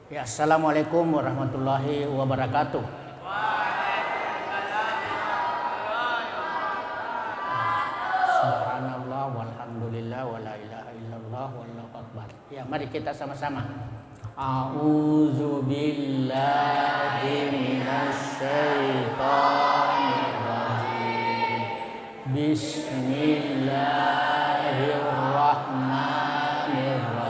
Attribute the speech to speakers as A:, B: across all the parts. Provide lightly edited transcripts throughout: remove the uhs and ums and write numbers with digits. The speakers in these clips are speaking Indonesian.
A: Ya, assalamualaikum warahmatullahi wabarakatuh. Subhanallah walhamdulillah wala ilaha illallah wallahu akbar. Ya, mari kita sama-sama. A'udzu billahi minasyaitonir rajim. Bismillahirrahmanirrahim.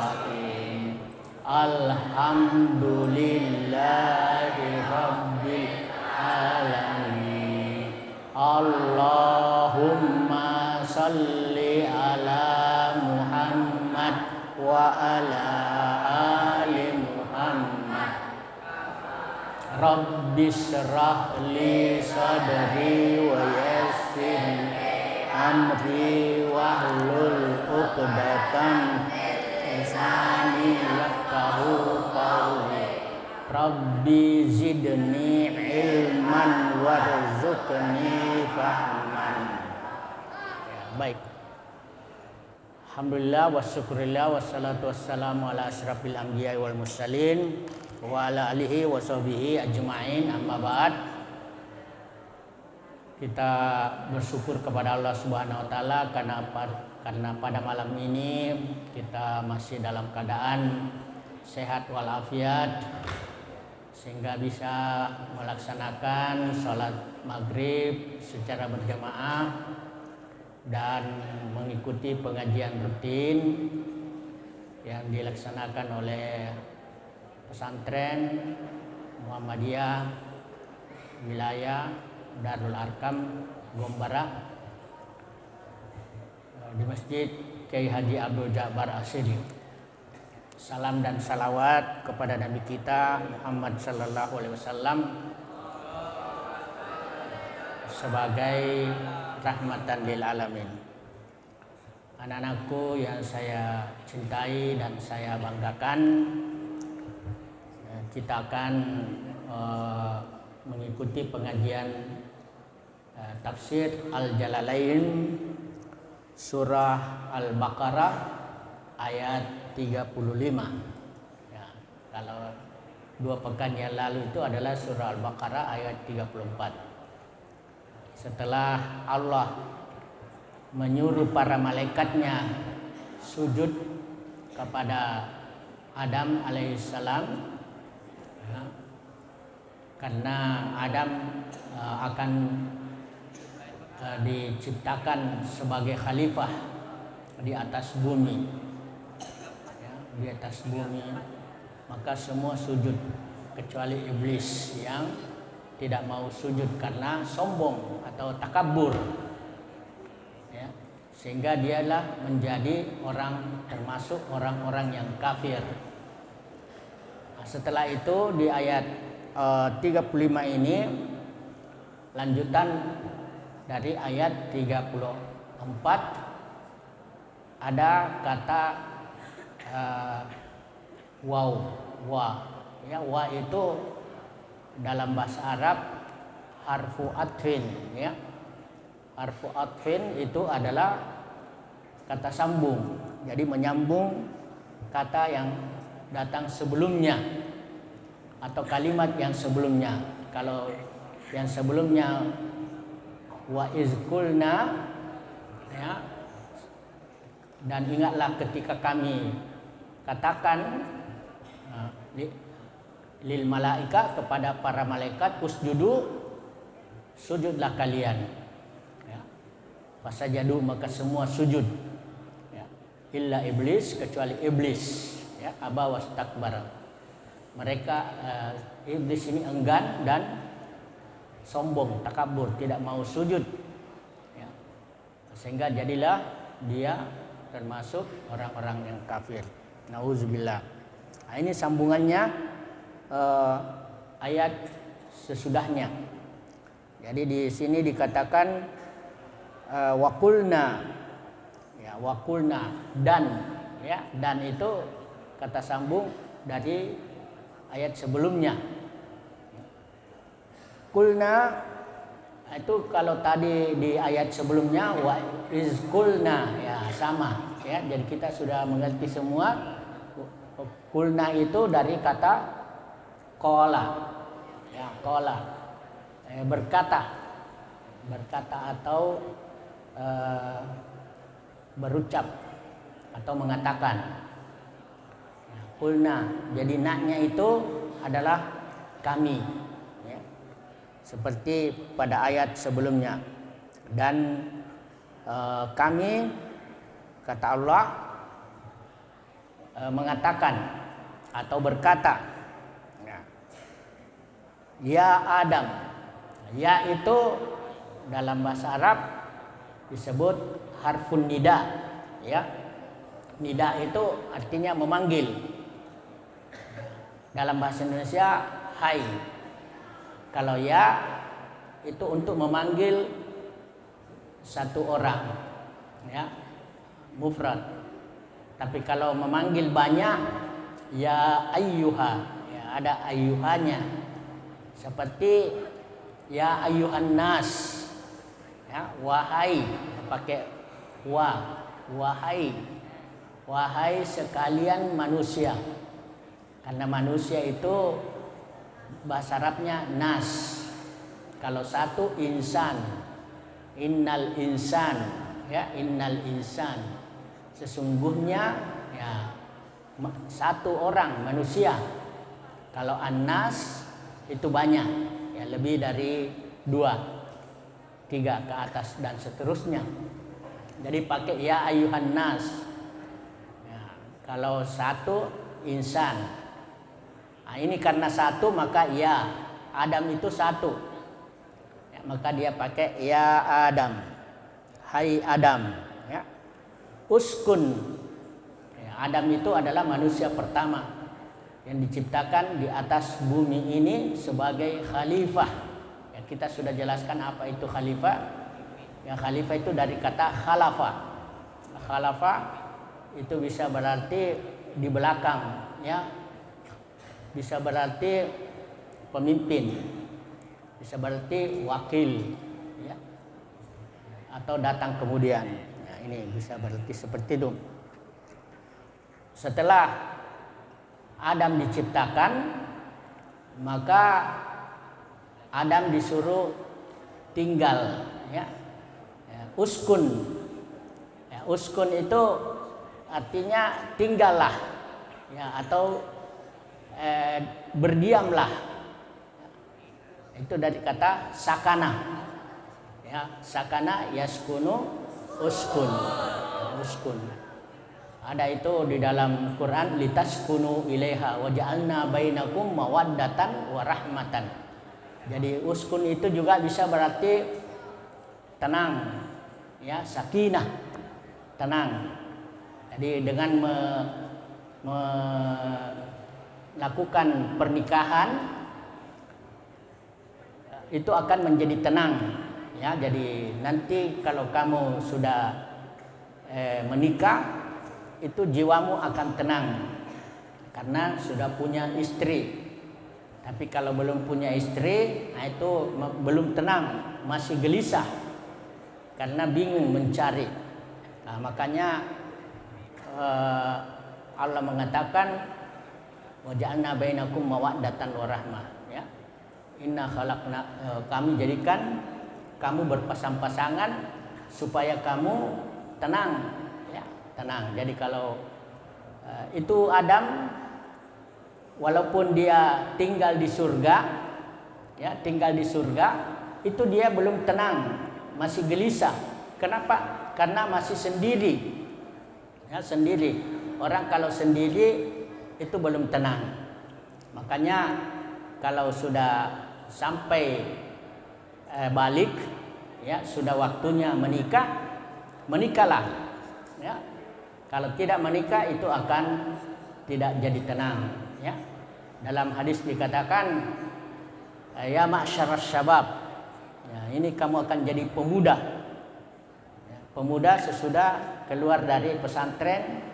A: Alhamdulillahi rabbil alamin. Allahumma salli ala Muhammad wa ala ali Muhammad. Rabbi shrah li sadri wa yassir amri wahlul 'uqdatam lisani yafqahu qawli. Rabbi zidni ilman warzuqni fahman. Ya, baik. Alhamdulillah wasyukurillah wassalatu wassalamu ala asyrafil anbiya'i wal mursalin wa ala alihi wa sahbihi ajma'in, amma ba'd. Kita bersyukur kepada Allah Subhanahu wa taala karena pada malam ini kita masih dalam keadaan sehat walafiat, sehingga bisa melaksanakan sholat maghrib secara berjamaah dan mengikuti pengajian rutin yang dilaksanakan oleh pesantren Muhammadiyah wilayah Darul Arkam Gombara di Masjid Kiai Haji Abdul Jabbar Asyidi. Salam dan salawat kepada Nabi kita Muhammad sallallahu alaihi wasallam sebagai rahmatan lil alamin. Anak-anakku yang saya cintai dan saya banggakan, kita akan mengikuti pengajian tafsir Al-Jalalain surah Al-Baqarah ayat 35. Ya, kalau 2 pekan yang lalu itu adalah surah Al-Baqarah ayat 34. Setelah Allah menyuruh para malaikatnya sujud kepada Adam alaihissalam, ya, karena Adam akan diciptakan sebagai khalifah di atas bumi, ya, di atas bumi, maka semua sujud kecuali iblis yang tidak mau sujud karena sombong atau takabur, ya, sehingga dialah menjadi termasuk orang-orang yang kafir. Nah, setelah itu di ayat 35 ini lanjutan dari ayat 34, ada kata waw, ya, wa itu dalam bahasa Arab harfu atfin, ya. Harfu atfin itu adalah kata sambung, jadi menyambung kata yang datang sebelumnya atau kalimat yang sebelumnya. Kalau yang sebelumnya wa izkulna, ya, dan ingatlah ketika kami katakan lil malaika, kepada para malaikat, usjudu, sujudlah kalian, ya. Fasajadu, maka semua sujud, ya. Illa iblis, kecuali iblis, ya, aba wastakbar. Mereka iblis ini enggan dan sombong, takabur, tidak mau sujud, ya. Sehingga jadilah dia termasuk orang-orang yang kafir. Nauzubillah. Nah, ini sambungannya ayat sesudahnya. Jadi di sini dikatakan waqulna, ya, waqulna, dan, ya, dan itu kata sambung dari ayat sebelumnya. Kulna itu kalau tadi di ayat sebelumnya wa izkulna, ya, sama, ya. Jadi kita sudah mengerti semua. Kulna itu dari kata qala, ya qala, berkata atau berucap atau mengatakan. Qulna, jadi naknya itu adalah kami, ya. Seperti pada ayat sebelumnya. Dan kami, kata Allah, mengatakan atau berkata, ya Adam. Ya itu dalam bahasa Arab disebut harfun nida, ya. Nida itu artinya memanggil. Dalam bahasa Indonesia hai. Kalau ya itu untuk memanggil satu orang, ya, mufrad. Tapi kalau memanggil banyak, ya ayyuha, ya ada ayyuhanya. Seperti ya ayyuhan nas, ya, wahai, pakai wahai sekalian manusia. Karena manusia itu bahasa Arabnya nas. Kalau satu insan, innal insan, ya innal insan. Sesungguhnya ya satu orang manusia. Kalau annas itu banyak, ya lebih dari 2, 3 ke atas dan seterusnya. Jadi pakai ya ayyuhan nas. Ya, kalau satu insan. Nah, ini karena satu maka ya Adam itu satu, ya, maka dia pakai ya Adam, hai Adam, ya. Uskun, ya, Adam itu adalah manusia pertama yang diciptakan di atas bumi ini sebagai khalifah, ya, kita sudah jelaskan apa itu khalifah. Ya, khalifah itu dari kata khalafah itu bisa berarti di belakang, ya. Bisa berarti pemimpin, bisa berarti wakil, ya, atau datang kemudian. Nah, ini bisa berarti seperti itu. Setelah Adam diciptakan, maka Adam disuruh tinggal, ya. Uskun, ya, uskun itu artinya tinggallah, ya, atau berdiamlah. Itu dari kata sakana, ya, sakana yaskunu uskun, ya, uskun. Ada itu di dalam Quran, litaskunu ilaiha waja'alna bainakum mawaddatan wa rahmatan. Jadi uskun itu juga bisa berarti tenang, ya, sakinah, tenang. Jadi dengan melakukan pernikahan itu akan menjadi tenang, ya. Jadi nanti kalau kamu sudah menikah, itu jiwamu akan tenang karena sudah punya istri. Tapi kalau belum punya istri, nah itu belum tenang, masih gelisah karena bingung mencari. Nah, makanya Allah mengatakan waja'alna bainakum mawaddatan wa rahmah, ya. Inna khalaqna, kami jadikan kamu berpasang-pasangan supaya kamu tenang, ya, tenang. Jadi kalau itu Adam walaupun dia tinggal di surga, ya, tinggal di surga, itu dia belum tenang, masih gelisah. Kenapa? Karena masih sendiri, ya, sendiri. Orang kalau sendiri itu belum tenang. Makanya kalau sudah sampai balik, ya, sudah waktunya menikah, menikahlah, ya. Kalau tidak menikah itu akan tidak jadi tenang, ya. Dalam hadis dikatakan ya ma'syaras syabab, ya, ini kamu akan jadi pemuda, ya, pemuda sesudah keluar dari pesantren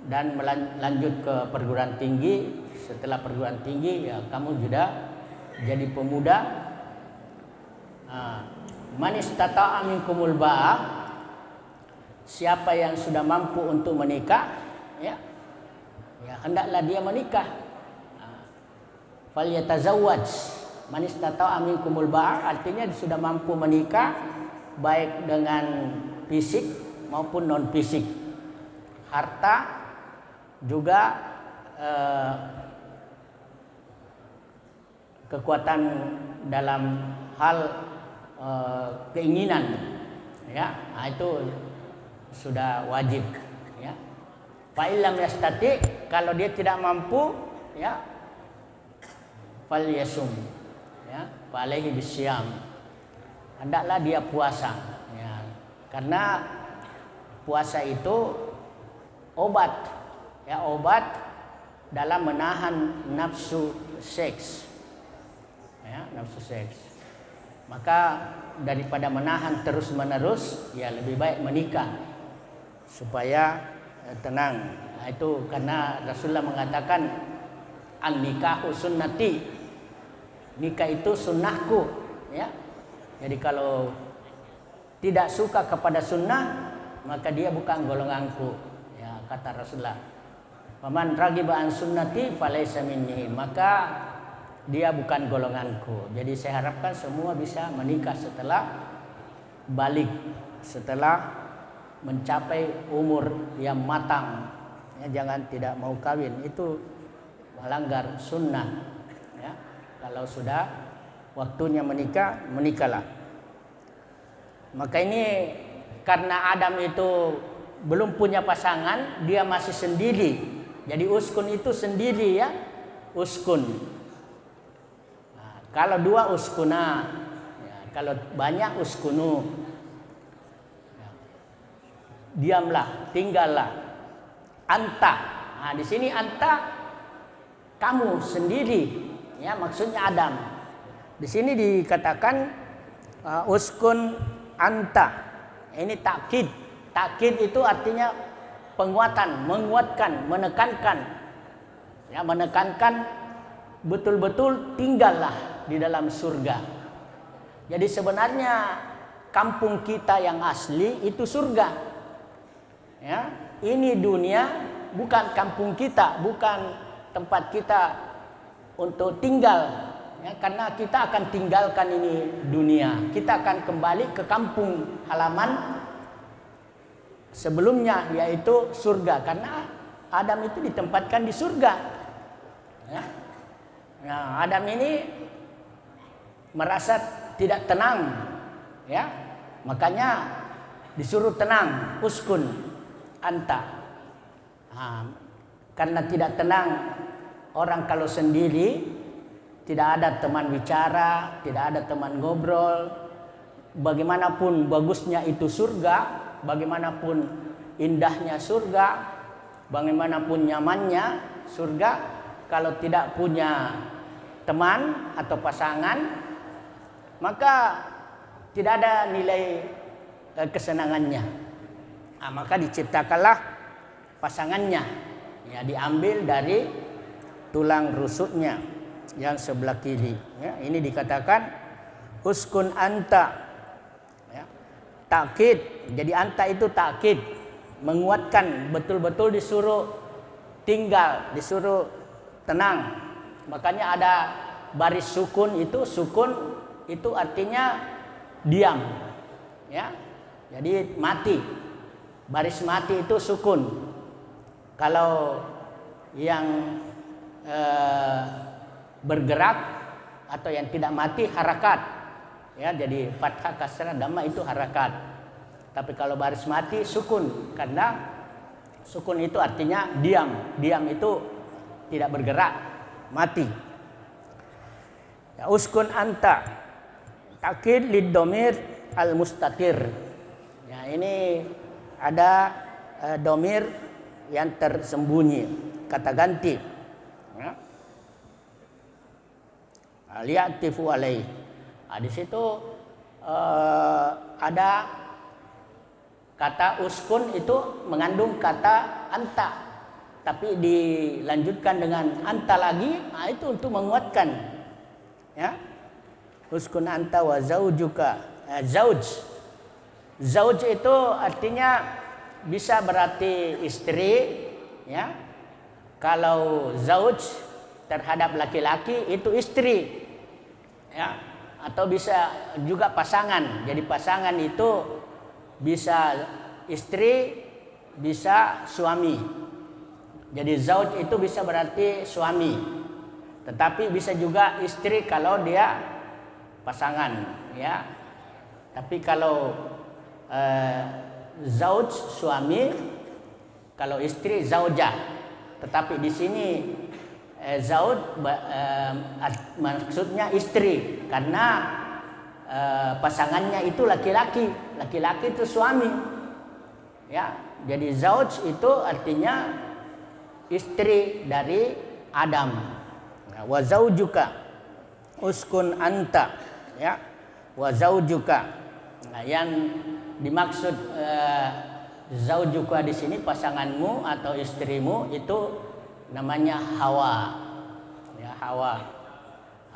A: dan lanjut ke perguruan tinggi. Setelah perguruan tinggi, ya, kamu sudah jadi pemuda. Man istata'a minkumul ba'ah, siapa yang sudah mampu untuk menikah, ya, ya hendaklah dia menikah. falyatazawwaj man istata'a minkumul ba'a, artinya sudah mampu menikah baik dengan fisik maupun non fisik, harta juga kekuatan dalam hal keinginan, ya, nah, itu sudah wajib, ya. Fa illam yastati, kalau dia tidak mampu, ya, fal yasum, ya, fa alaihi bisyam, hendaklah dia puasa, ya, karena puasa itu obat, ya, obat dalam menahan nafsu seks, ya, nafsu seks. Maka daripada menahan terus menerus, ya lebih baik menikah supaya tenang. Nah, itu karena Rasulullah mengatakan an-nikahu sunnati, nikah itu sunnahku, ya. Jadi kalau tidak suka kepada sunnah, maka dia bukan golonganku, ya, kata Rasulullah. Faman ragiba an sunnati falaysa minni, maka dia bukan golonganku. Jadi saya harapkan semua bisa menikah setelah balik, setelah mencapai umur yang matang, ya, jangan tidak mau kawin, itu melanggar sunnah, ya. Kalau sudah waktunya menikah, menikahlah. Maka ini karena Adam itu belum punya pasangan, dia masih sendiri. Jadi uskun itu sendiri, ya, uskun. Kalau dua uskuna, ya, kalau banyak uskunu, ya, diamlah, tinggallah. Anta, nah, di sini anta kamu sendiri, ya, maksudnya Adam. Di sini dikatakan uskun anta. Ini takkid. Takkid itu artinya penguatan, menguatkan, menekankan, ya, menekankan betul-betul tinggallah di dalam surga. Jadi sebenarnya kampung kita yang asli itu surga, ya. Ini dunia bukan kampung kita, bukan tempat kita untuk tinggal, ya, karena kita akan tinggalkan ini dunia, kita akan kembali ke kampung halaman sebelumnya, yaitu surga, karena Adam itu ditempatkan di surga, ya. Nah, Adam ini merasa tidak tenang, ya, makanya disuruh tenang, uskun anta. Nah, karena tidak tenang, orang kalau sendiri tidak ada teman bicara, tidak ada teman ngobrol. Bagaimanapun bagusnya itu surga, bagaimanapun indahnya surga, bagaimanapun nyamannya surga, kalau tidak punya teman atau pasangan, maka tidak ada nilai kesenangannya. Nah, maka diciptakanlah pasangannya, ya, diambil dari tulang rusuknya yang sebelah kiri, ya. Ini dikatakan uskun anta, ya, takkid. Jadi anta itu takkid, menguatkan, betul-betul disuruh tinggal, disuruh tenang. Makanya ada baris sukun itu artinya diam, ya. Jadi mati. Baris mati itu sukun. Kalau yang bergerak atau yang tidak mati harakat, ya. Jadi fathah kasrah dhamma itu harakat. Tapi kalau baris mati sukun, karena sukun itu artinya diam. Diam itu tidak bergerak, mati. Ya, uskun anta takkid lid domir al mustatir. Ya, ini ada domir yang tersembunyi, kata ganti, ya. Liya'tifu alaih. Nah, di situ ada kata uskun itu mengandung kata anta, tapi dilanjutkan dengan anta lagi. Nah, itu untuk menguatkan, ya. Uskun anta wa zaujuka. Zauj itu artinya bisa berarti istri, ya. Kalau zauj terhadap laki-laki itu istri, ya, atau bisa juga pasangan. Jadi pasangan itu bisa istri, bisa suami. Jadi zauj itu bisa berarti suami, tetapi bisa juga istri kalau dia pasangan, ya. Tapi kalau zauj suami, kalau istri zaujah. Tetapi di sini zauj maksudnya istri, karena pasangannya itu laki-laki, laki-laki itu suami, ya. Jadi zauj itu artinya istri dari Adam. Wa zaujuka uskun anta, ya. Wa zaujuka. Nah, yang dimaksud zaujuka di sini pasanganmu atau istrimu itu namanya Hawa. Ya, Hawa.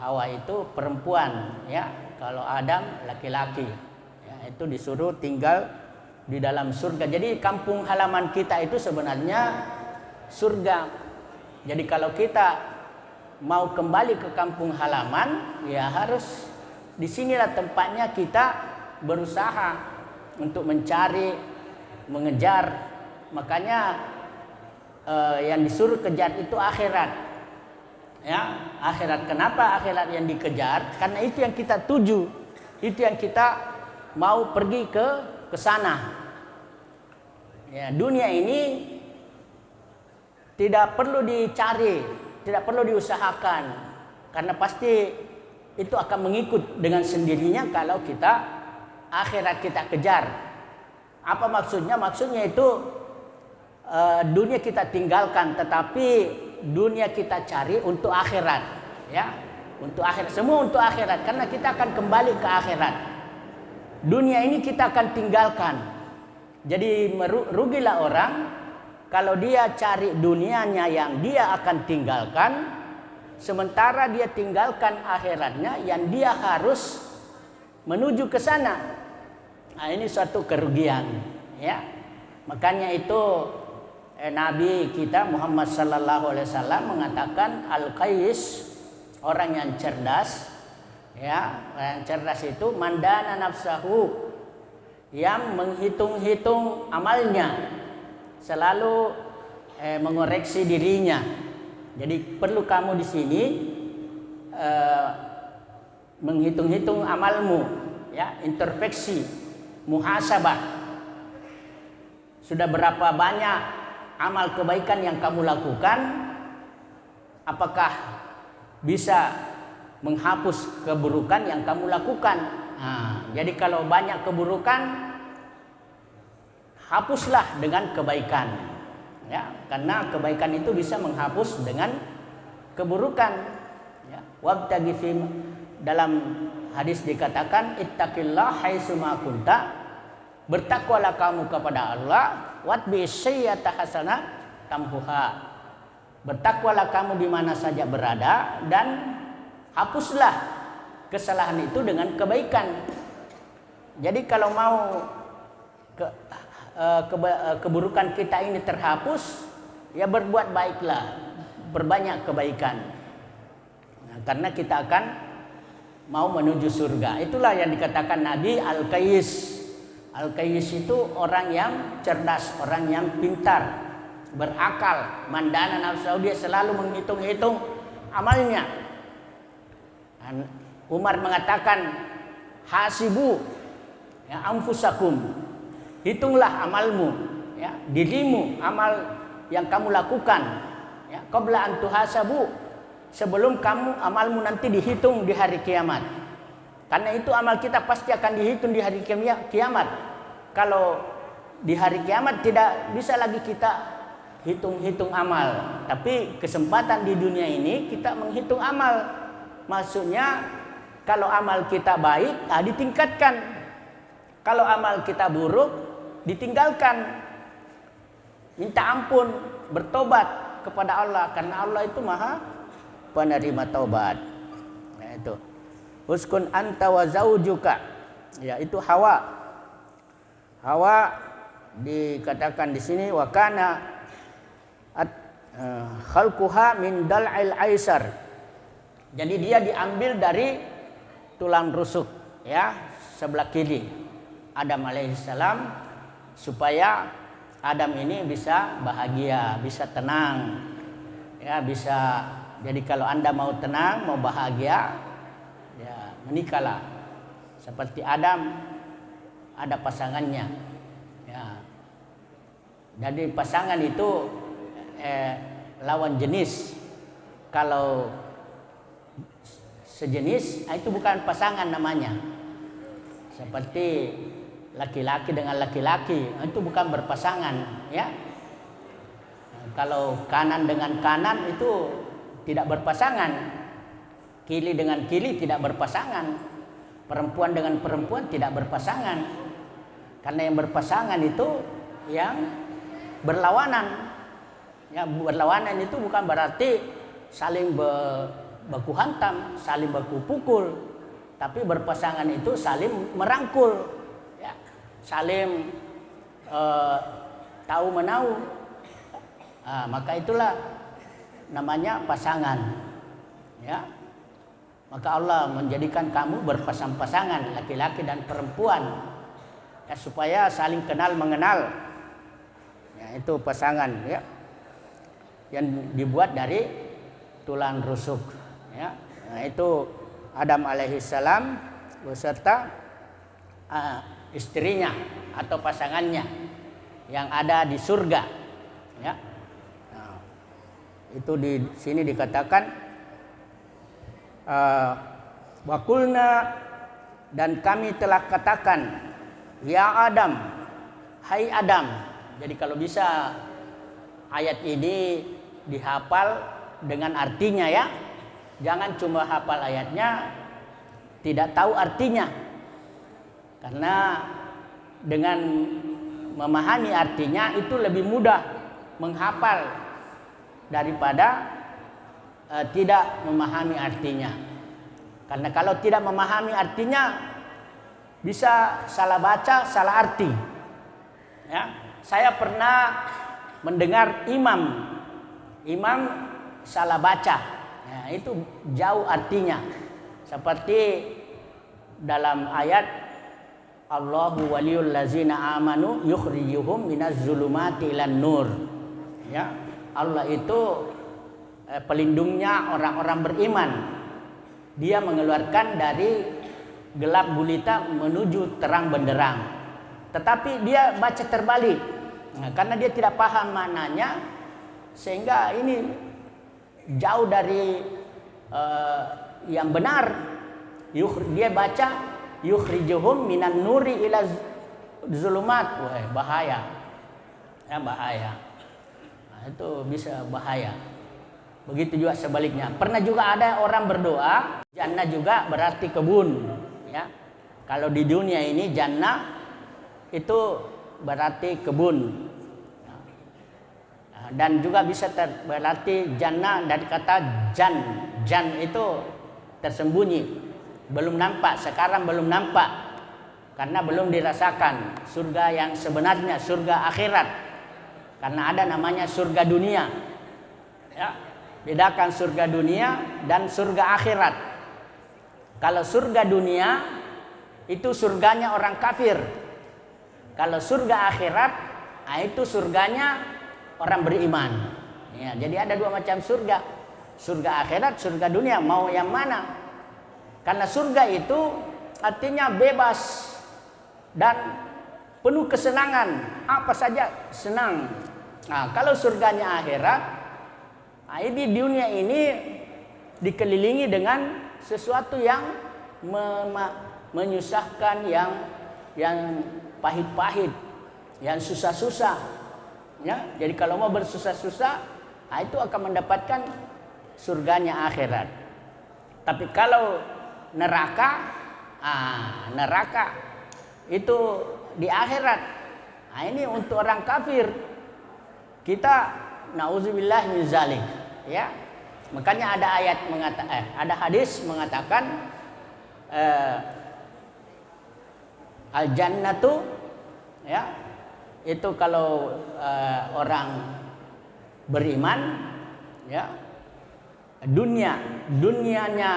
A: Hawa itu perempuan, ya. Kalau Adam laki-laki. Ya, itu disuruh tinggal di dalam surga. Jadi kampung halaman kita itu sebenarnya surga. Jadi kalau kita mau kembali ke kampung halaman, ya harus disinilah tempatnya kita berusaha untuk mencari, mengejar. Makanya yang disuruh kejar itu akhirat, ya, akhirat. Kenapa akhirat yang dikejar? Karena itu yang kita tuju, itu yang kita mau pergi ke sana. Ya, dunia ini tidak perlu dicari, tidak perlu diusahakan, karena pasti itu akan mengikut dengan sendirinya kalau kita akhirat kita kejar. Apa maksudnya? Maksudnya itu dunia kita tinggalkan, tetapi dunia kita cari untuk akhirat, ya, untuk akhirat, semua untuk akhirat, karena kita akan kembali ke akhirat. Dunia ini kita akan tinggalkan. Jadi rugilah orang kalau dia cari dunianya yang dia akan tinggalkan, sementara dia tinggalkan akhiratnya yang dia harus menuju ke sana. Nah, ini suatu kerugian, ya. Makanya itu Nabi kita Muhammad sallallahu alaihi wasallam mengatakan al-qais, orang yang cerdas, ya. Orang yang cerdas itu mandana nafsahu, yang menghitung-hitung amalnya, selalu mengoreksi dirinya. Jadi perlu kamu di sini menghitung-hitung amalmu, ya, introspeksi, muhasabah. Sudah berapa banyak amal kebaikan yang kamu lakukan? Apakah bisa menghapus keburukan yang kamu lakukan? Nah, jadi kalau banyak keburukan, hapuslah dengan kebaikan, ya, karena kebaikan itu bisa menghapus dengan keburukan, ya. Wabtaghi fi, dalam hadis dikatakan ittaqillah haitsuma kunta, bertakwalah kamu kepada Allah, watbi sayyi'ata hasanah tamhuha, bertakwalah kamu di mana saja berada dan hapuslah kesalahan itu dengan kebaikan. Jadi kalau mau keburukan kita ini terhapus, ya berbuat baiklah, berbanyak kebaikan. Nah, karena kita akan mau menuju surga. Itulah yang dikatakan Nabi al-qais. Al-qais itu orang yang cerdas, orang yang pintar, berakal, mandana nafsu, dia selalu menghitung-hitung amalnya. Dan Umar mengatakan hasibu, ya, anfusakum, hitunglah amalmu, ya, dirimu, amal yang kamu lakukan, ya, qabla an tuhasabu, sebelum kamu amalmu nanti dihitung di hari kiamat. Karena itu amal kita pasti akan dihitung di hari kiamat. Kalau di hari kiamat tidak bisa lagi kita hitung-hitung amal, tapi kesempatan di dunia ini kita menghitung amal. Maksudnya kalau amal kita baik, ditingkatkan. Kalau amal kita buruk, ditinggalkan. Minta ampun, bertobat kepada Allah, karena Allah itu Maha penerima taubat. Nah, itu. Uskun anta wa zaujuka. Ya, itu Hawa. Hawa dikatakan di sini wa kana khalquha min dal'il aisar. Jadi dia diambil dari tulang rusuk ya sebelah kiri Adam alaihissalam, supaya Adam ini bisa bahagia, bisa tenang ya, bisa. Jadi kalau Anda mau tenang, mau bahagia, ya menikahlah seperti Adam, ada pasangannya ya. Jadi pasangan itu lawan jenis. Kalau sejenis itu bukan pasangan namanya. Seperti laki-laki dengan laki-laki itu bukan berpasangan ya. Kalau kanan dengan kanan itu tidak berpasangan. Kiri dengan kiri tidak berpasangan. Perempuan dengan perempuan tidak berpasangan. Karena yang berpasangan itu yang berlawanan. Ya, berlawanan itu bukan berarti saling baku hantam, saling baku pukul, tapi berpasangan itu saling merangkul, ya, saling tahu menau. Maka itulah namanya pasangan, ya. Maka Allah menjadikan kamu berpasang-pasangan laki-laki dan perempuan, ya, supaya saling kenal mengenal. Ya, itu pasangan, ya, yang dibuat dari tulang rusuk ya. Nah, itu Adam alaihissalam beserta istrinya atau pasangannya yang ada di surga ya. Nah, itu di sini dikatakan wa qulna, dan kami telah katakan, ya Adam, hai Adam. Jadi kalau bisa ayat ini dihafal dengan artinya ya. Jangan cuma hafal ayatnya, tidak tahu artinya. Karena dengan memahami artinya itu lebih mudah menghafal daripada tidak memahami artinya. Karena kalau tidak memahami artinya bisa salah baca, salah arti. Ya, saya pernah mendengar imam salah baca, ya, itu jauh artinya. Seperti dalam ayat Allahu waliyul lazina amanu yukhrijuhum minaz zulumati ilan nur. Ya, Allah itu pelindungnya orang-orang beriman. Dia mengeluarkan dari gelap gulita menuju terang benderang. Tetapi dia baca terbalik. Nah, karena dia tidak paham maknanya, sehingga ini jauh dari yang benar. Dia baca yukhrijuhum minan nuri ila zulumat. Wah, bahaya. Ya, bahaya. Nah, itu bisa bahaya. Begitu juga sebaliknya. Pernah juga ada orang berdoa, jannah juga berarti kebun, ya. Kalau di dunia ini jannah itu berarti kebun. Dan juga bisa berarti jannah dari kata jan. Jan itu tersembunyi, belum nampak, sekarang belum nampak, karena belum dirasakan surga yang sebenarnya, surga akhirat. Karena ada namanya surga dunia, ya. Bedakan surga dunia dan surga akhirat. Kalau surga dunia itu surganya orang kafir. Kalau surga akhirat, nah itu surganya orang beriman. Ya, jadi ada dua macam surga. Surga akhirat, surga dunia. Mau yang mana? Karena surga itu artinya bebas dan penuh kesenangan. Apa saja senang. Nah, kalau surganya akhirat, nah, di dunia ini dikelilingi dengan sesuatu yang menyusahkan, yang pahit-pahit, yang susah-susah. Ya, jadi kalau mau bersusah-susah, nah itu akan mendapatkan surganya akhirat. Tapi kalau neraka, neraka itu di akhirat. Nah, ini untuk orang kafir. Kita nauzubillah min zalik, ya. Makanya ada ayat ada hadis mengatakan al jannatu, ya, itu kalau orang beriman, ya, dunianya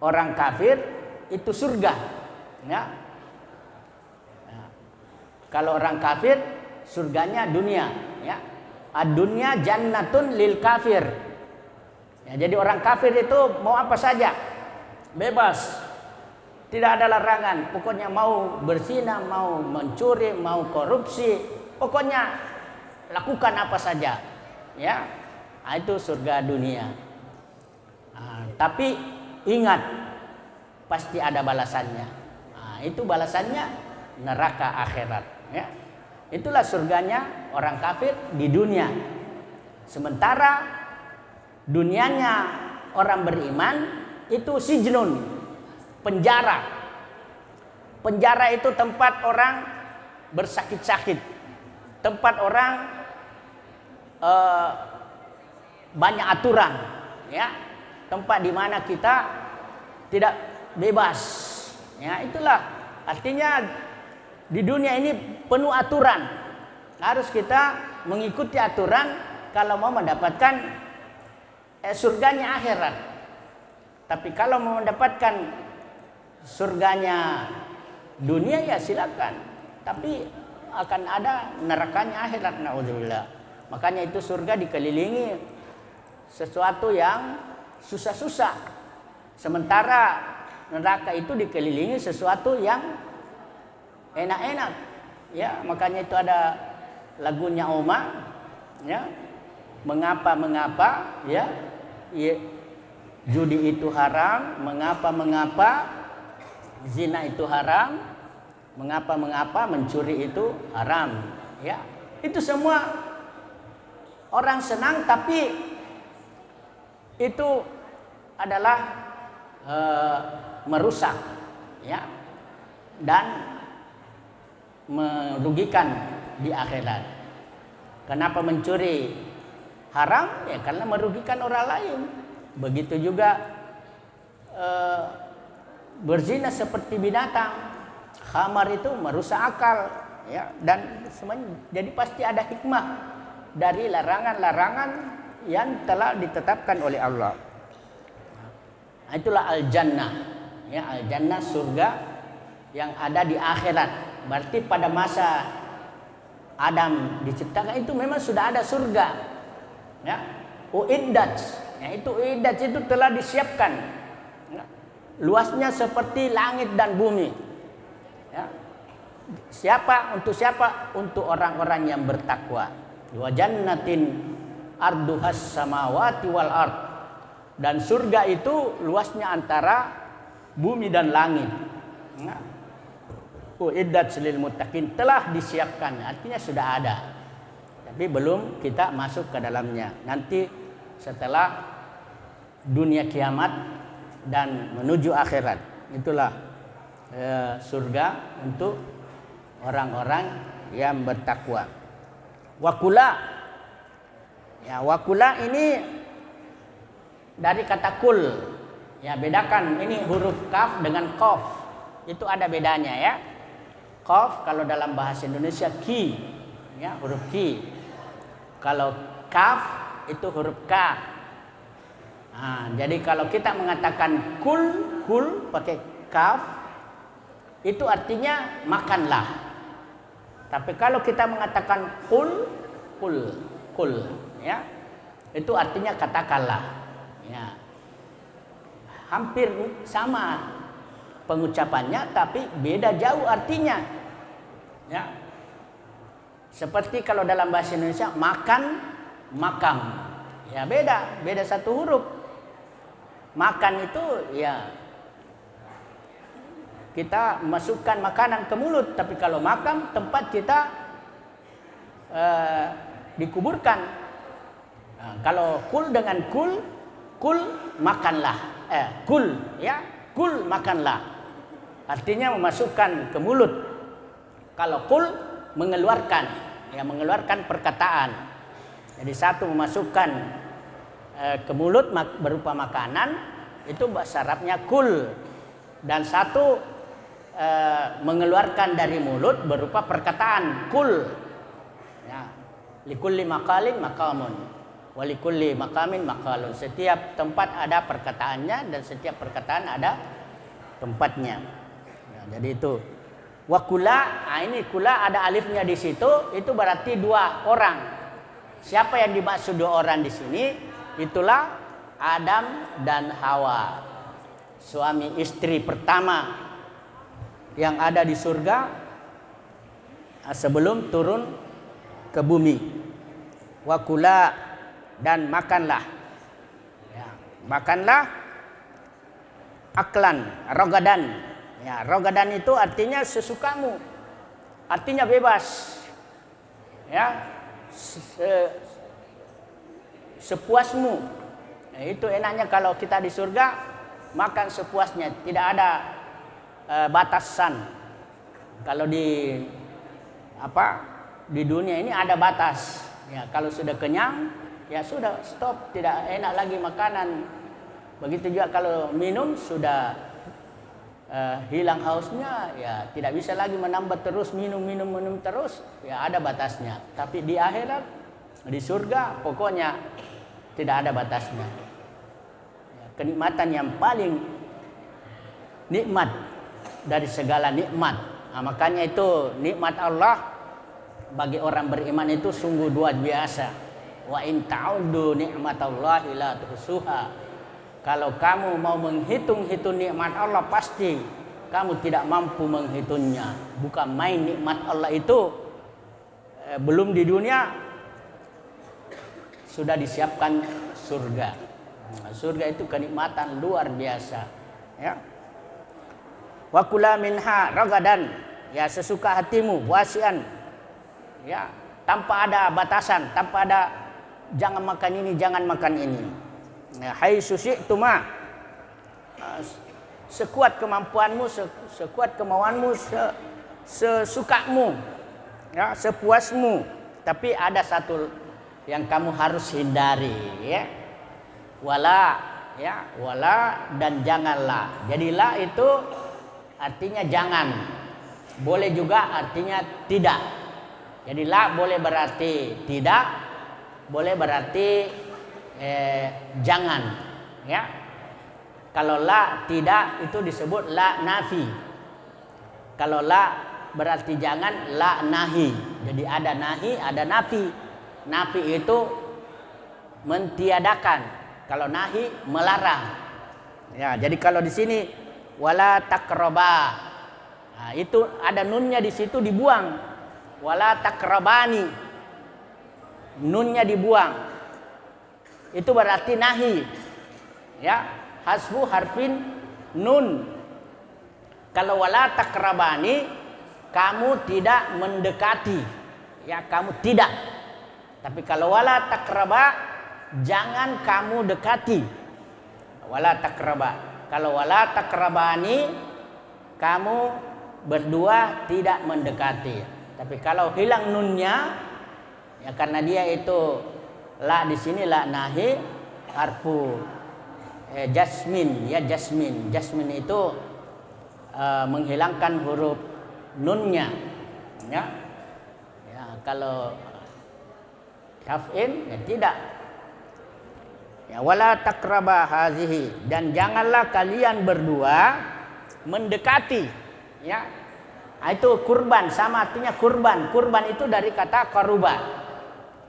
A: orang kafir itu surga, ya. Nah, kalau orang kafir surganya dunia, ya. Ad-dunya jannatun lil kafir. Ya, jadi orang kafir itu mau apa saja bebas, tidak ada larangan. Pokoknya mau berzina, mau mencuri, mau korupsi, pokoknya lakukan apa saja, ya. Nah, itu surga dunia. Nah, tapi ingat, pasti ada balasannya. Nah, itu balasannya neraka akhirat, ya. Itulah surganya orang kafir di dunia. Sementara dunianya orang beriman itu sijnun, penjara. Penjara itu tempat orang bersakit-sakit, tempat orang banyak aturan, ya, tempat di mana kita tidak bebas, ya. Itulah artinya di dunia ini penuh aturan, harus kita mengikuti aturan kalau mau mendapatkan surganya akhirat. Tapi kalau mau mendapatkan surganya dunia, ya silakan, tapi akan ada nerakanya akhirat, naudzubillah. Makanya itu surga dikelilingi sesuatu yang susah-susah, sementara neraka itu dikelilingi sesuatu yang enak-enak, ya. Makanya itu ada lagunya Oma, ya, mengapa ya, judi itu haram, mengapa zina itu haram, mengapa mencuri itu haram, ya. Itu semua orang senang, tapi itu adalah merusak, ya, dan merugikan di akhirat. Kenapa mencuri haram? Ya karena merugikan orang lain. Begitu juga berzina seperti binatang. Khamar itu merusak akal, ya, dan semuanya. Jadi pasti ada hikmah dari larangan-larangan yang telah ditetapkan oleh Allah. Nah, itulah al-jannah, ya, al-jannah surga yang ada di akhirat. Berarti pada masa Adam diciptakan itu memang sudah ada surga, ya. Uiddat, ya, itu uiddat itu telah disiapkan, ya. Luasnya seperti langit dan bumi, ya. Untuk siapa? Untuk orang-orang yang bertakwa. Wa jannatin arduhas samawati wal ard. Dan surga itu luasnya antara bumi dan langit, ya. Uiddat lil muttaqin, telah disiapkan, artinya sudah ada, tapi belum kita masuk ke dalamnya. Nanti setelah dunia kiamat dan menuju akhirat, itulah surga untuk orang-orang yang bertakwa. Wakula, ya, wakula ini dari kata kul, ya. Bedakan ini huruf kaf dengan kof, itu ada bedanya, ya. Qaf kalau dalam bahasa Indonesia ki, ya, huruf ki. Kalau kaf itu huruf ka. Nah, jadi kalau kita mengatakan kul pakai kaf, itu artinya makanlah. Tapi kalau kita mengatakan kul, ya, itu artinya katakanlah, ya. Hampir sama pengucapannya, tapi beda jauh artinya, ya. Seperti kalau dalam bahasa Indonesia makan, makam, ya, beda satu huruf. Makan itu, ya, kita masukkan makanan ke mulut, tapi kalau makam tempat kita dikuburkan. Nah, kalau kul dengan kul makanlah, kul, ya, kul makanlah. Artinya memasukkan ke mulut. Kalau kul mengeluarkan, ya, mengeluarkan perkataan. Jadi satu memasukkan ke mulut berupa makanan, itu bahasa Arabnya kul, dan satu mengeluarkan dari mulut berupa perkataan kul, ya. Likulli maqalin maqamun, wa likulli maqamin maqalun. Setiap tempat ada perkataannya dan setiap perkataan ada tempatnya. Nah, jadi itu. Wa kula, ini kula ada alifnya di situ, itu berarti dua orang. Siapa yang dimaksud dua orang di sini? Itulah Adam dan Hawa, suami istri pertama yang ada di surga sebelum turun ke bumi. Wa kula, dan makanlah. Ya, makanlah aklan, rogadan. Ya, rogadan itu artinya sesukamu. Artinya bebas. Ya, sepuasmu. Nah, itu enaknya kalau kita di surga makan sepuasnya, tidak ada batasan. Kalau di di dunia ini ada batas. Ya, kalau sudah kenyang, ya sudah stop, tidak enak lagi makanan. Begitu juga kalau minum sudah hilang hausnya, ya tidak bisa lagi menambah terus minum terus, ya ada batasnya. Tapi di akhirat, di surga, pokoknya tidak ada batasnya. Ya, kenikmatan yang paling nikmat dari segala nikmat. Nah, makanya itu nikmat Allah bagi orang beriman itu sungguh luar biasa. Wa in ta'uddu ni'matallahi la tuhsuha. Kalau kamu mau menghitung-hitung nikmat Allah, pasti kamu tidak mampu menghitungnya. Bukan main nikmat Allah itu. Belum di dunia sudah disiapkan surga. Nah, surga itu kenikmatan luar biasa. Ya. Wa kula minha ragadan, ya sesuka hatimu, wasian. Ya, tanpa ada batasan, tanpa ada jangan makan ini, jangan makan ini. Ya, haitsu syi'tuma, sekuat kemampuanmu, sekuat kemauanmu, sesukamu, ya, sepuasmu. Tapi ada satu yang kamu harus hindari, ya. Wala, ya, wala dan janganlah. Jadi la itu artinya jangan. Boleh juga artinya tidak. Jadi la boleh berarti tidak, boleh berarti jangan, ya. Kalau la tidak itu disebut la nafi. Kalau la berarti jangan, la nahi. Jadi ada nahi, ada nafi. Nafi itu mentiadakan. Kalau nahi melarang. Ya, jadi kalau di sini wala taqraba. Nah, itu ada nunnya di situ dibuang. Wala takrabani, nunnya dibuang, itu berarti nahi, ya, hasbu harfin nun. Kalau wala takrabani, kamu tidak mendekati, ya, kamu tidak. Tapi kalau wala takraba, jangan kamu dekati. Wala takraba. Kalau wala takrabani, kamu berdua tidak mendekati. Tapi kalau hilang nunnya, ya karena dia itu la di sini la nahi, harfu jasmin, ya jasmin. Jasmin itu menghilangkan huruf nunnya, ya. Ya, kalau taf'in, ya tidak. Ya, wala takraba hazihi, dan janganlah kalian berdua mendekati, ya. Itu kurban, sama artinya kurban. Kurban itu dari kata qaruba.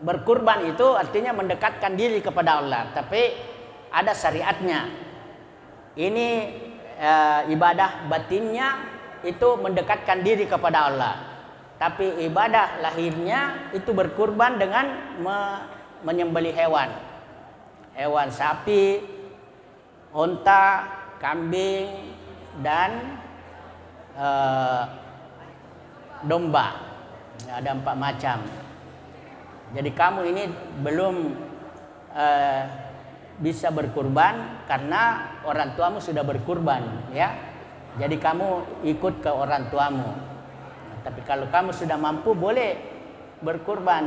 A: Berkurban itu artinya mendekatkan diri kepada Allah. Tapi ada syariatnya. Ini ibadah batinnya itu mendekatkan diri kepada Allah. Tapi ibadah lahirnya itu berkurban dengan menyembelih hewan. Hewan sapi, unta, kambing, dan domba. Ada 4 macam. Jadi kamu ini belum bisa berkurban karena orang tuamu sudah berkurban, ya. Jadi kamu ikut ke orang tuamu. Tapi kalau kamu sudah mampu boleh berkurban.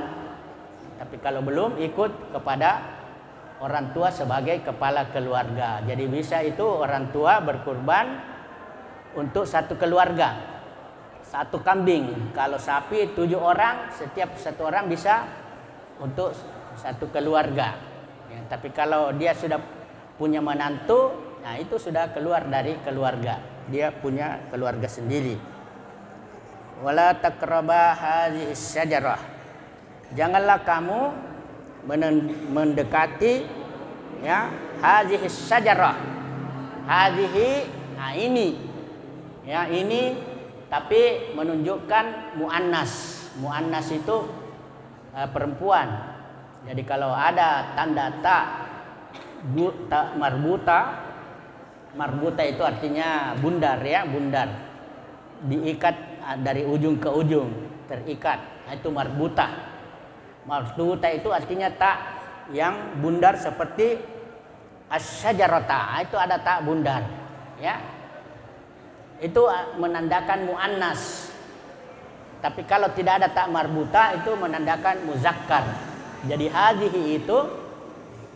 A: Tapi kalau belum, ikut kepada orang tua sebagai kepala keluarga. Jadi bisa itu orang tua berkurban untuk satu keluarga. 1 kambing. Kalau sapi 7 orang, setiap 1 orang bisa untuk satu keluarga. Ya, tapi kalau dia sudah punya menantu, nah itu sudah keluar dari keluarga. Dia punya keluarga sendiri. Wala taqraba hadhihi syajarah. Janganlah kamu mendekati ya hadhihi syajarah. Hadhihi, nah ini. Ya, ini tapi menunjukkan muannas. Muannas itu perempuan. Jadi kalau ada tanda ta marbuta itu artinya bundar ya, bundar. Diikat dari ujung ke ujung, terikat. Nah, itu marbuta. Marbuta itu artinya tak yang bundar seperti asyajarata. Itu ada tak bundar, ya. Itu menandakan muannas. Tapi kalau tidak ada tak marbuta itu menandakan muzakkar. Jadi hadhihi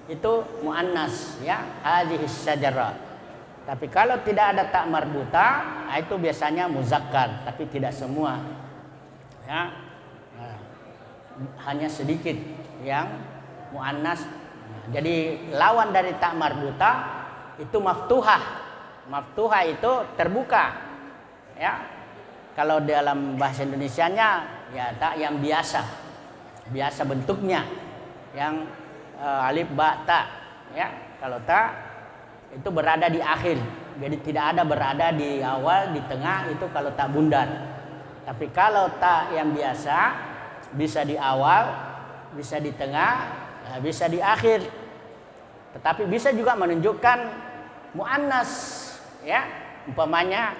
A: itu muannas ya, hadhihi syajarah. Tapi kalau tidak ada tak marbuta, itu biasanya muzakkar, tapi tidak semua. Ya. Hanya sedikit yang muannas. Jadi lawan dari tak marbuta itu maftuhah. Maftuhah itu terbuka. Ya. Kalau dalam bahasa Indonesianya ya tak yang biasa. Biasa bentuknya. Yang alif ba ta ya. Kalau ta itu berada di akhir. Jadi tidak ada berada di awal, di tengah, itu kalau tak bundar. Tapi kalau ta yang biasa bisa di awal, bisa di tengah, bisa di akhir. Tetapi bisa juga menunjukkan muannas ya. Umpamanya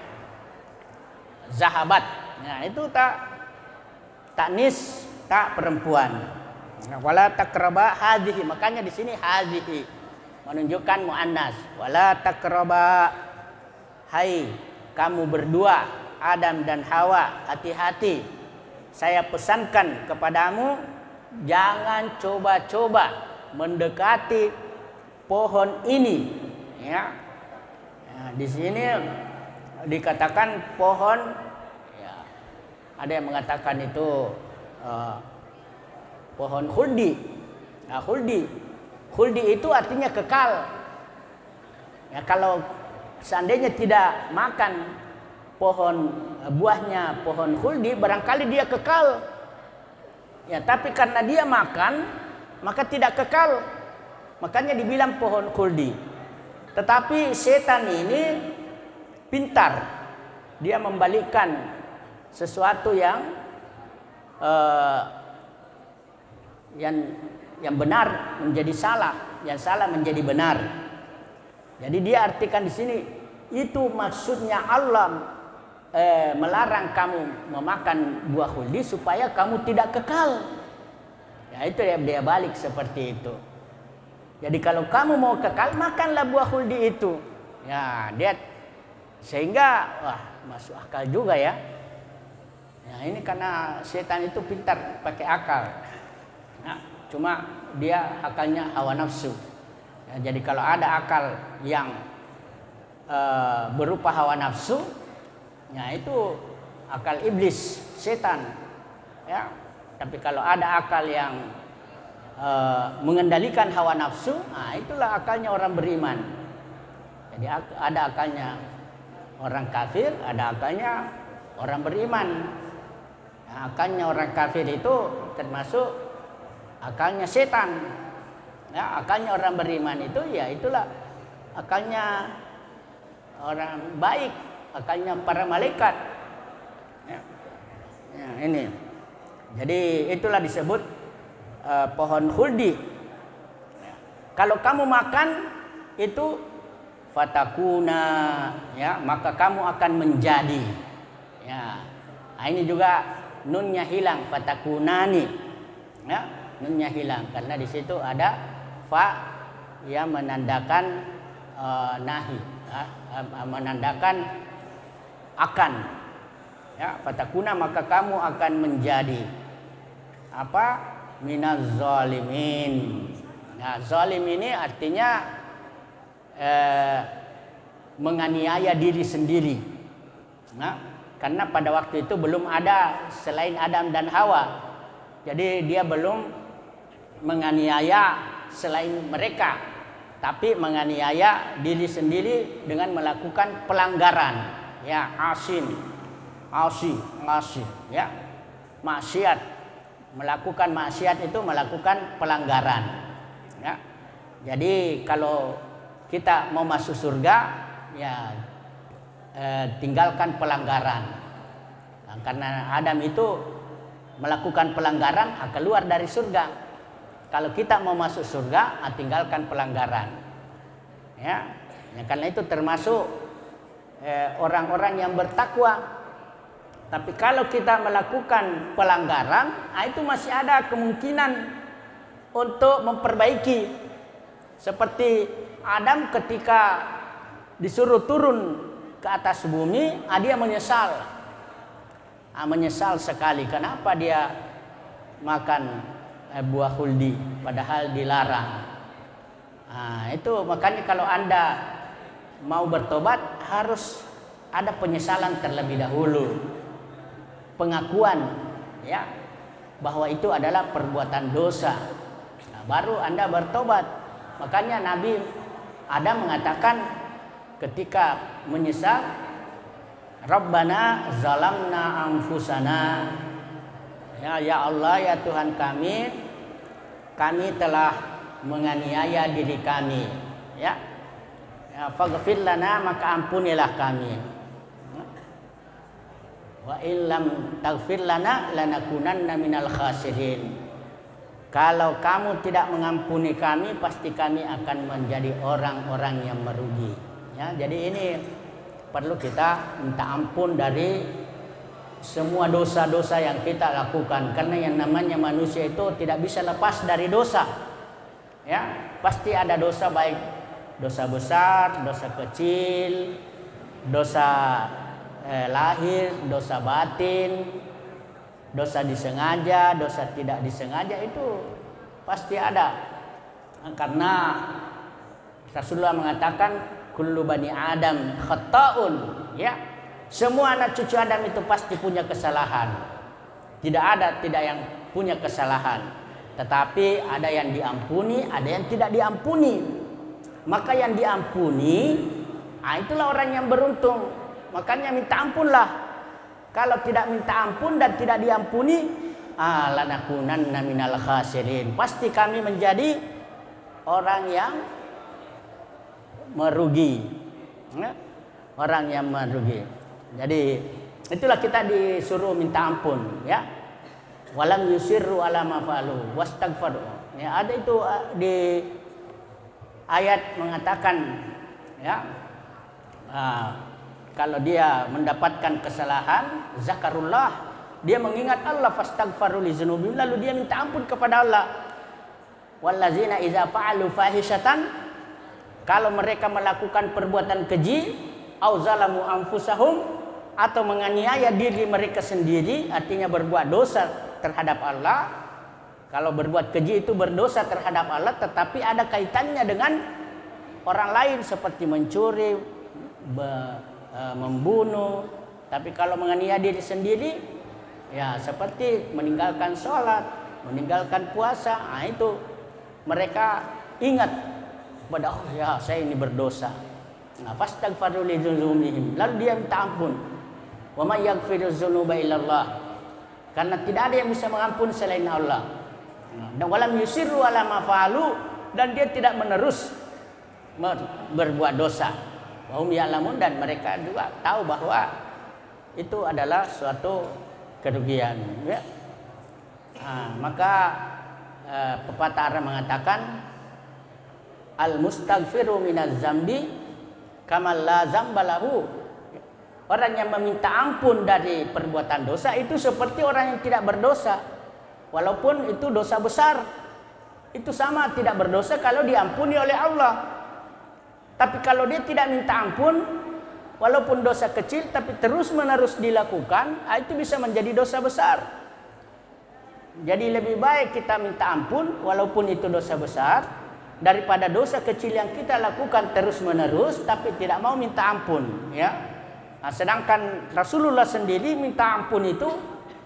A: zahabat. Nah, itu taknis, tak perempuan. Wala taqraba hadhihi. Makanya di sini hadhihi menunjukkan muannas. Wala taqraba, hai kamu berdua Adam dan Hawa, hati-hati. Saya pesankan kepadamu jangan coba-coba mendekati pohon ini ya. Nah, di sini dikatakan pohon ya, ada yang mengatakan itu pohon khuldi. Nah, khuldi itu artinya kekal ya. Kalau seandainya tidak makan pohon buahnya pohon khuldi, barangkali dia kekal ya. Tapi karena dia makan maka tidak kekal, makanya dibilang pohon khuldi. Tetapi setan ini pintar, dia membalikkan sesuatu yang benar menjadi salah, yang salah menjadi benar. Jadi dia artikan di sini itu maksudnya Allah melarang kamu memakan buah khuldi supaya kamu tidak kekal. Ya itu dia balik seperti itu. Jadi kalau kamu mau kekal makanlah buah khuldi itu. Ya dia sehingga wah masuk akal juga ya. Ya ini karena setan itu pintar pakai akal. Nah, cuma dia akalnya hawa nafsu. Ya, jadi kalau ada akal yang berupa hawa nafsu, ya itu akal iblis, setan. Ya. Tapi kalau ada akal yang mengendalikan hawa nafsu, nah itulah akalnya orang beriman. Jadi ada akalnya orang kafir, ada akalnya orang beriman. Nah, akalnya orang kafir itu termasuk akalnya setan. Ya, akalnya orang beriman itu ya itulah akalnya orang baik, akalnya para malaikat. Ya. Ya, ini. Jadi itulah disebut pohon khuldi. Ya. Kalau kamu makan itu fatakuna ya, maka kamu akan menjadi ya. Nah, ini juga nunnya hilang, fatakunani ya, nunnya hilang karena di situ ada fa yang menandakan nahi ya, menandakan akan ya. Fatakuna maka kamu akan menjadi apa? Minaz zalimin. Nah, zalim ini artinya menganiaya diri sendiri. Nah, karena pada waktu itu belum ada selain Adam dan Hawa. Jadi dia belum menganiaya selain mereka, tapi menganiaya diri sendiri dengan melakukan pelanggaran, ya, asi, ya, maksiat. Melakukan maksiat itu melakukan pelanggaran, ya. Jadi kalau kita mau masuk surga, ya, tinggalkan pelanggaran. Nah, karena Adam itu melakukan pelanggaran, keluar dari surga. Kalau kita mau masuk surga, tinggalkan pelanggaran, ya. Karena itu termasuk orang-orang yang bertakwa. Tapi kalau kita melakukan pelanggaran, itu masih ada kemungkinan untuk memperbaiki. Seperti Adam ketika disuruh turun ke atas bumi, dia menyesal. Menyesal sekali. Kenapa dia makan buah huldi padahal dilarang? Itu makanya kalau Anda mau bertobat harus ada penyesalan terlebih dahulu. Pengakuan, ya, bahwa itu adalah perbuatan dosa. Baru Anda bertobat. Makanya Nabi Adam mengatakan ketika menyesal, Rabbana zalamna anfusana. Ya Allah, ya Tuhan kami telah menganiaya diri kami, ya. Faghfir lana, maka ampunilah kami. Wa illam taghfir lana lanakunanna minal khasirin. Kalau kamu tidak mengampuni kami, pasti kami akan menjadi orang-orang yang merugi. Ya, jadi ini perlu kita minta ampun dari semua dosa-dosa yang kita lakukan. Karena yang namanya manusia itu tidak bisa lepas dari dosa. Ya, pasti ada dosa, baik dosa besar, dosa kecil, dosa lahir, dosa batin, dosa disengaja, dosa tidak disengaja, itu pasti ada. Karena Rasulullah mengatakan kullu bani Adam khata'un, ya. Semua anak cucu Adam itu pasti punya kesalahan. Tidak yang punya kesalahan. Tetapi ada yang diampuni, ada yang tidak diampuni. Maka yang diampuni, itulah orang yang beruntung. Makanya minta ampunlah. Kalau tidak minta ampun dan tidak diampuni, lanakunanna minal khasirin. Pasti kami menjadi orang yang merugi, ya? Orang yang merugi. Jadi itulah kita disuruh minta ampun, ya. Walam yusirru ala ma fa'alu wastaghfaru. Ya, ada itu di ayat mengatakan, ya. Kalau dia mendapatkan kesalahan, zakarullah, dia mengingat Allah, fastaghfaru li dzunubihim, lalu dia minta ampun kepada Allah. Wallazina idza fa'alu fahishatan, kalau mereka melakukan perbuatan keji, au zalamu anfusahum, atau menganiaya diri mereka sendiri, artinya berbuat dosa terhadap Allah. Kalau berbuat keji itu berdosa terhadap Allah, tetapi ada kaitannya dengan orang lain seperti mencuri, membunuh. Tapi kalau menganiaya diri sendiri, ya seperti meninggalkan sholat, meninggalkan puasa, itu mereka ingat pada, oh ya saya ini berdosa. Fastaghfiru li dzunubihim, lalu dia minta ampun. Wa may yaghfiru dzunuba illallah, karena tidak ada yang bisa mengampuni selain Allah. Dan walam yusirru ala ma fa'alu, dan dia tidak menerus berbuat dosa. Wahum ya'lamun, dan mereka juga tahu bahwa itu adalah suatu kerugian, ya. Maka pepatah Arab mengatakan al mustaghfiru minaz zambi kamal la zambalahu. Orang yang meminta ampun dari perbuatan dosa itu seperti orang yang tidak berdosa, walaupun itu dosa besar. Itu sama, tidak berdosa kalau diampuni oleh Allah. Tapi kalau dia tidak minta ampun, walaupun dosa kecil tapi terus-menerus dilakukan, itu bisa menjadi dosa besar. Jadi lebih baik kita minta ampun walaupun itu dosa besar, daripada dosa kecil yang kita lakukan terus-menerus tapi tidak mau minta ampun, ya. Sedangkan Rasulullah sendiri minta ampun itu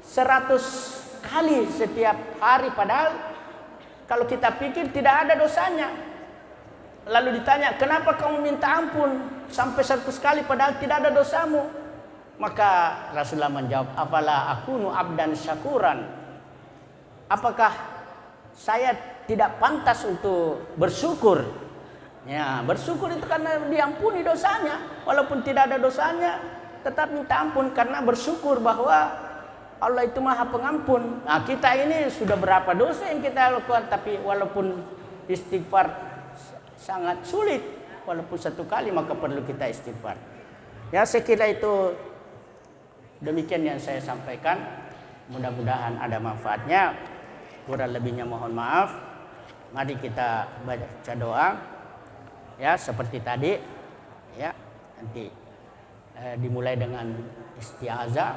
A: 100 kali setiap hari, padahal Kalau kita pikir tidak ada dosanya. Lalu ditanya, kenapa kamu minta ampun sampai 100 kali padahal tidak ada dosamu? Maka Rasulullah menjawab, afala akunu abdan syakuran. Apakah saya tidak pantas untuk bersyukur? Ya, bersyukur itu karena diampuni dosanya. Walaupun tidak ada dosanya, tetap minta ampun karena bersyukur bahwa Allah itu Maha Pengampun. Nah, kita ini sudah berapa dosa yang kita lakukan, tapi walaupun istighfar sangat sulit, walaupun 1 kali maka perlu kita istighfar. Ya, saya kira itu demikian yang saya sampaikan. Mudah-mudahan ada manfaatnya. Kurang lebihnya mohon maaf. Mari kita baca doa. Ya, seperti tadi. Ya, nanti dimulai dengan isti'azah,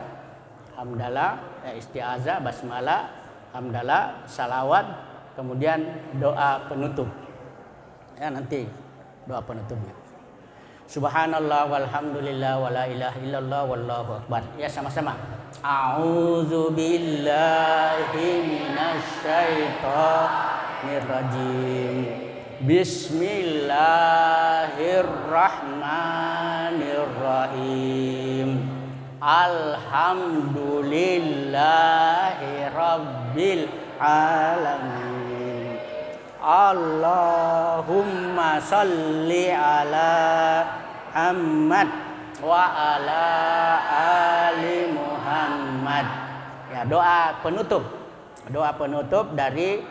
A: hamdalah, isti'azah, basmalah, hamdalah, salawat, kemudian doa penutup. Ya, nanti doa penutupnya. Subhanallah walhamdulillah wala ilaha illallah wallahu akbar. Ya, sama-sama. A'udzu billahi minasyaitonir rajim. Bismillahirrahmanirrahim. Alhamdulillahi rabbil alamin. Allahumma salli ala Muhammad wa ala ali Muhammad. Ya, doa penutup. Doa penutup dari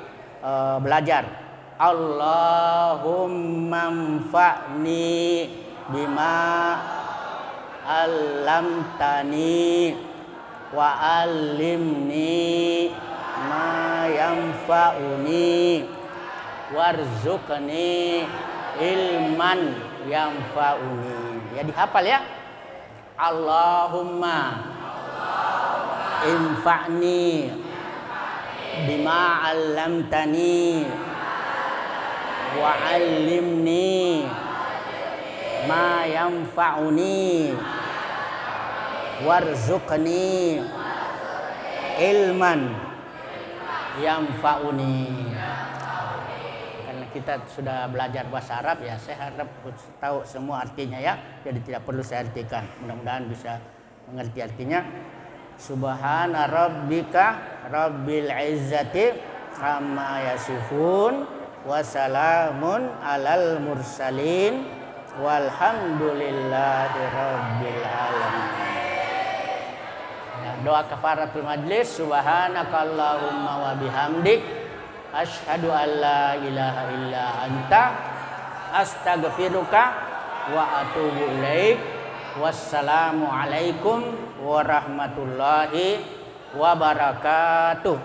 A: belajar. Allahumma anfa'ni bima 'allamtani wa 'allimni ma yanfa'uni warzuqni ilman yanfa'uni. Ya, dihafal ya. Allahumma infa'ni bima 'allamtani wa 'allimni ma yanfa'uni warzuqni ilman yanfa'uni. Kita sudah belajar bahasa Arab ya, saya harap tahu semua artinya ya, jadi tidak perlu saya artikan. Mudah-mudahan bisa mengerti artinya. Subhana rabbika rabbil izzati amma yasifun wa salamun alal mursalin walhamdulillahi rabbil alamin. Ya, doa kafaratul majlis. Subhanakallahumma wa bihamdik asyhadu an la ilaha illa anta astaghfiruka wa atubu ilaik. Wassalamu alaikum warahmatullahi wabarakatuh.